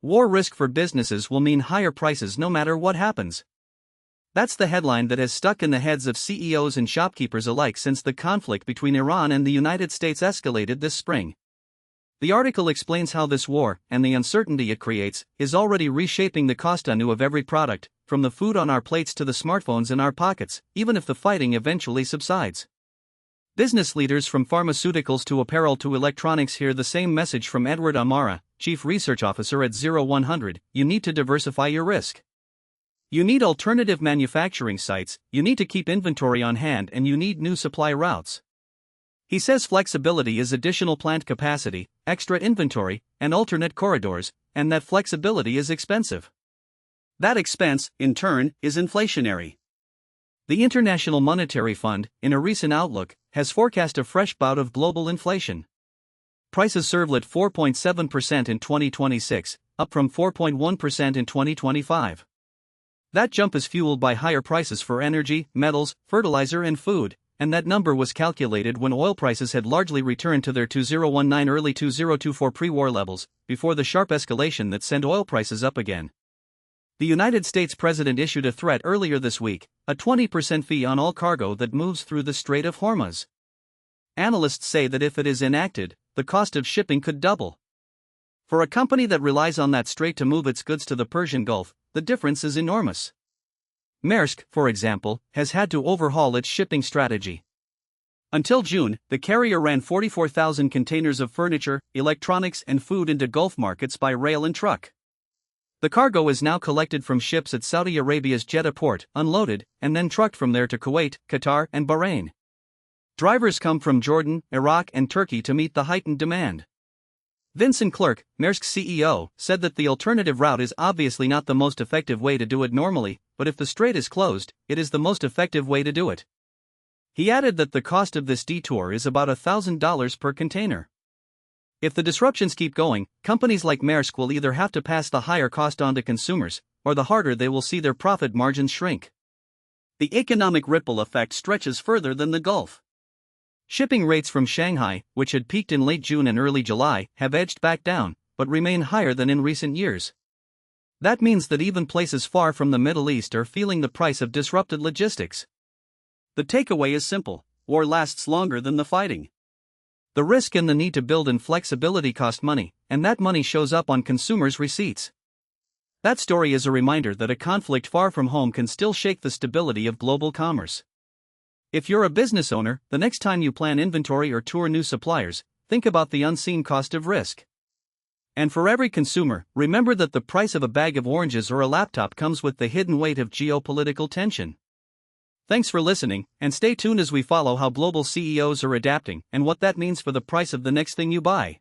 War risk for businesses will mean higher prices no matter what happens. That's the headline that has stuck in the heads of CEOs and shopkeepers alike since the conflict between Iran and the United States escalated this spring. The article explains how this war, and the uncertainty it creates, is already reshaping the cost anew of every product, from the food on our plates to the smartphones in our pockets, even if the fighting eventually subsides. Business leaders from pharmaceuticals to apparel to electronics hear the same message from Edward Amara, Chief Research Officer at 0100: you need to diversify your risk. You need alternative manufacturing sites, you need to keep inventory on hand, and you need new supply routes. He says flexibility is additional plant capacity, extra inventory, and alternate corridors, and that flexibility is expensive. That expense, in turn, is inflationary. The International Monetary Fund, in a recent outlook, has forecast a fresh bout of global inflation. Prices surged at 4.7% in 2026, up from 4.1% in 2025. That jump is fueled by higher prices for energy, metals, fertilizer, and food, and that number was calculated when oil prices had largely returned to their 2019 early 2024 pre-war levels, before the sharp escalation that sent oil prices up again. The United States President issued a threat earlier this week, a 20% fee on all cargo that moves through the Strait of Hormuz. Analysts say that if it is enacted, the cost of shipping could double. For a company that relies on that strait to move its goods to the Persian Gulf, the difference is enormous. Maersk, for example, has had to overhaul its shipping strategy. Until June, the carrier ran 44,000 containers of furniture, electronics, and food into Gulf markets by rail and truck. The cargo is now collected from ships at Saudi Arabia's Jeddah port, unloaded, and then trucked from there to Kuwait, Qatar, and Bahrain. Drivers come from Jordan, Iraq, and Turkey to meet the heightened demand. Vincent Clerc, Maersk's CEO, said that the alternative route is obviously not the most effective way to do it normally, but if the strait is closed, it is the most effective way to do it. He added that the cost of this detour is about $1,000 per container. If the disruptions keep going, companies like Maersk will either have to pass the higher cost on to consumers, or the harder they will see their profit margins shrink. The economic ripple effect stretches further than the Gulf. Shipping rates from Shanghai, which had peaked in late June and early July, have edged back down, but remain higher than in recent years. That means that even places far from the Middle East are feeling the price of disrupted logistics. The takeaway is simple: war lasts longer than the fighting. The risk and the need to build in flexibility cost money, and that money shows up on consumers' receipts. That story is a reminder that a conflict far from home can still shake the stability of global commerce. If you're a business owner, the next time you plan inventory or tour new suppliers, think about the unseen cost of risk. And for every consumer, remember that the price of a bag of oranges or a laptop comes with the hidden weight of geopolitical tension. Thanks for listening, and stay tuned as we follow how global CEOs are adapting and what that means for the price of the next thing you buy.